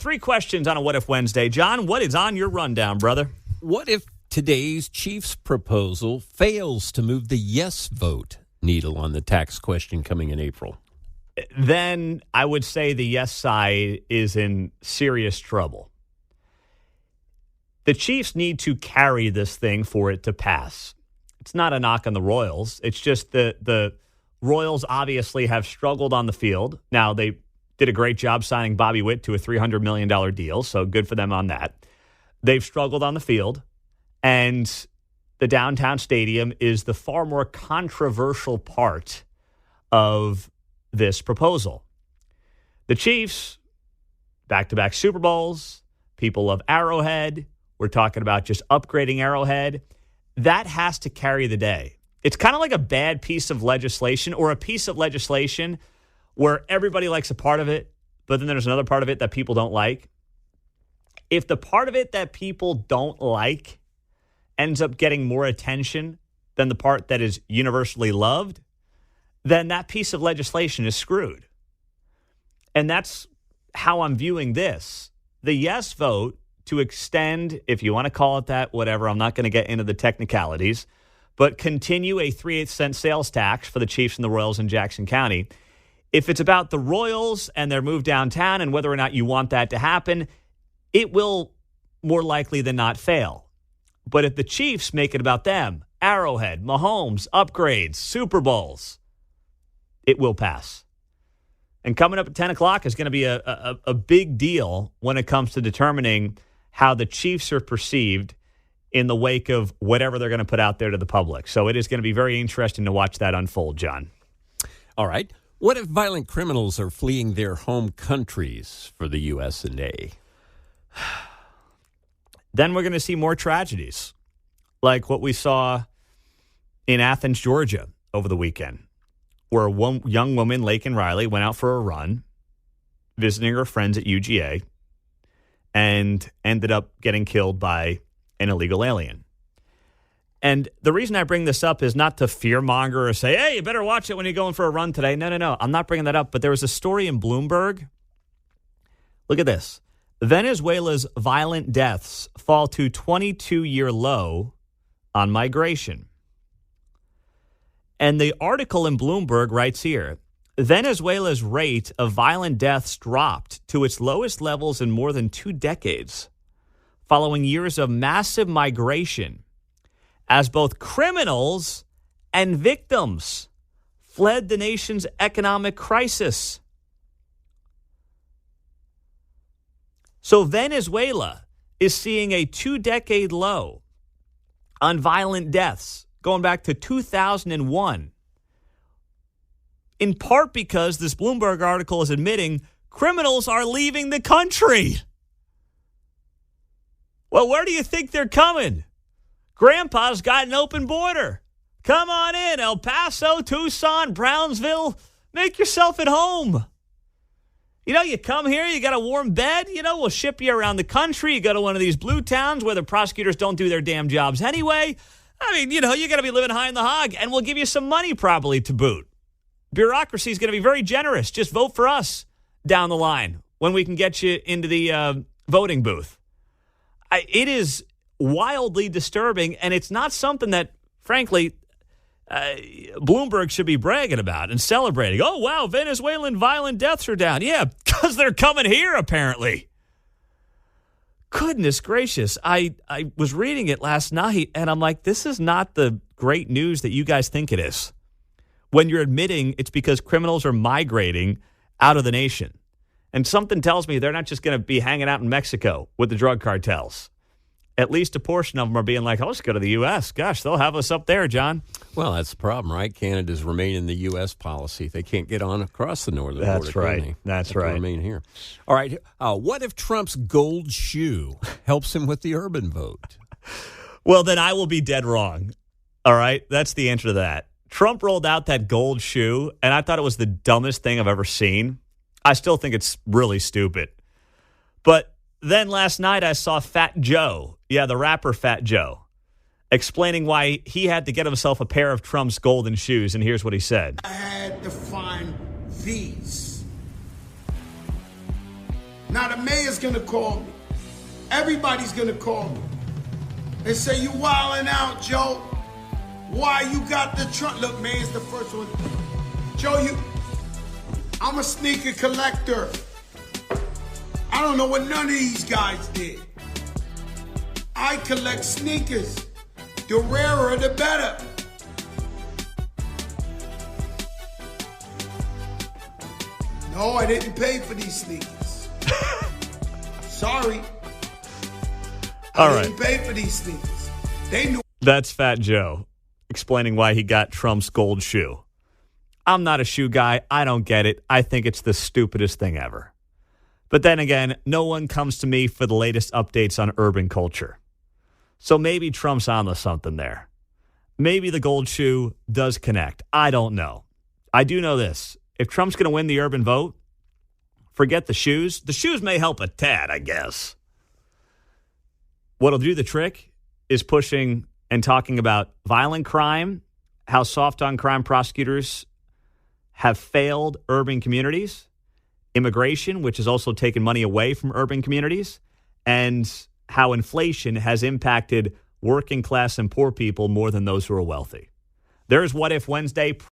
3 questions on a What If Wednesday. John, what is on your rundown, brother? What if today's Chiefs proposal fails to move the yes vote needle on the tax question coming in April? Then I would say the yes side is in serious trouble. The Chiefs need to carry this thing for it to pass. It's not a knock on the Royals. It's just the Royals obviously have struggled on the field. Now, they did a great job signing Bobby Witt to a $300 million deal, so good for them on that. They've struggled on the field, and the downtown stadium is the far more controversial part of this proposal. The Chiefs, back-to-back Super Bowls, people of Arrowhead, we're talking about just upgrading Arrowhead. That has to carry the day. It's kind of like a bad piece of legislation or a piece of legislation where everybody likes a part of it, but then there's another part of it that people don't like. If the part of it that people don't like ends up getting more attention than the part that is universally loved, then that piece of legislation is screwed. And that's how I'm viewing this. The yes vote to extend, if you want to call it that, whatever, I'm not going to get into the technicalities, but continue a 3/8 cent sales tax for the Chiefs and the Royals in Jackson County. If it's about the Royals and their move downtown and whether or not you want that to happen, it will more likely than not fail. But if the Chiefs make it about them, Arrowhead, Mahomes, upgrades, Super Bowls, it will pass. And coming up at 10 o'clock is going to be a big deal when it comes to determining how the Chiefs are perceived in the wake of whatever they're going to put out there to the public. So it is going to be very interesting to watch that unfold, John. All right. What if violent criminals are fleeing their home countries for the USA? Then we're going to see more tragedies, like what we saw in Athens, Georgia over the weekend, where one young woman, Laken Riley, went out for a run, visiting her friends at UGA, and ended up getting killed by an illegal alien. And the reason I bring this up is not to fearmonger or say, hey, you better watch it when you're going for a run today. No. I'm not bringing that up. But there was a story in Bloomberg. Look at this. Venezuela's violent deaths fall to 22-year low on migration. And the article in Bloomberg writes here, Venezuela's rate of violent deaths dropped to its lowest levels in more than 2 decades, following years of massive migration, as both criminals and victims fled the nation's economic crisis. So Venezuela is seeing a 2-decade low on violent deaths going back to 2001, in part because this Bloomberg article is admitting criminals are leaving the country. Well, where do you think they're coming? Grandpa's got an open border. Come on in, El Paso, Tucson, Brownsville. Make yourself at home. You know, you come here, you got a warm bed. You know, we'll ship you around the country. You go to one of these blue towns where the prosecutors don't do their damn jobs anyway. I mean, you know, you got to be living high in the hog, and we'll give you some money probably to boot. Bureaucracy is going to be very generous. Just vote for us down the line when we can get you into the voting booth. It is wildly disturbing, and it's not something that, frankly, Bloomberg should be bragging about and celebrating. Oh, wow, Venezuelan violent deaths are down. Yeah, because they're coming here, apparently. Goodness gracious. I was reading it last night, and I'm like, this is not the great news that you guys think it is. When you're admitting it's because criminals are migrating out of the nation. And something tells me they're not just going to be hanging out in Mexico with the drug cartels. At least a portion of them are being like, oh, let's go to the U.S. Gosh, they'll have us up there, John. Well, that's the problem, right? Canada's remain in the U.S. policy. They can't get on across the northern border. That's right. Can they? That's right. Remain here. All right. What if Trump's gold shoe helps him with the urban vote? Well, then I will be dead wrong. All right? That's the answer to that. Trump rolled out that gold shoe, and I thought it was the dumbest thing I've ever seen. I still think it's really stupid. But then last night I saw Fat Joe, the rapper Fat Joe, explaining why he had to get himself a pair of Trump's golden shoes, and here's what he said. I had to find these. Now the mayor's gonna call me. Everybody's gonna call me and say, you wildin' out, Joe. Why you got the trunk? Look, mayor's the first one. Joe, I'm a sneaker collector. I don't know what none of these guys did. I collect sneakers. The rarer, the better. No, I didn't pay for these sneakers. Sorry. I didn't pay for these sneakers. They knew. That's Fat Joe explaining why he got Trump's gold shoe. I'm not a shoe guy. I don't get it. I think it's the stupidest thing ever. But then again, no one comes to me for the latest updates on urban culture. So maybe Trump's on to something there. Maybe the gold shoe does connect. I don't know. I do know this. If Trump's going to win the urban vote, forget the shoes. The shoes may help a tad, I guess. What'll do the trick is pushing and talking about violent crime, how soft on crime prosecutors have failed urban communities, immigration, which has also taken money away from urban communities, and how inflation has impacted working class and poor people more than those who are wealthy. There's What If Wednesday.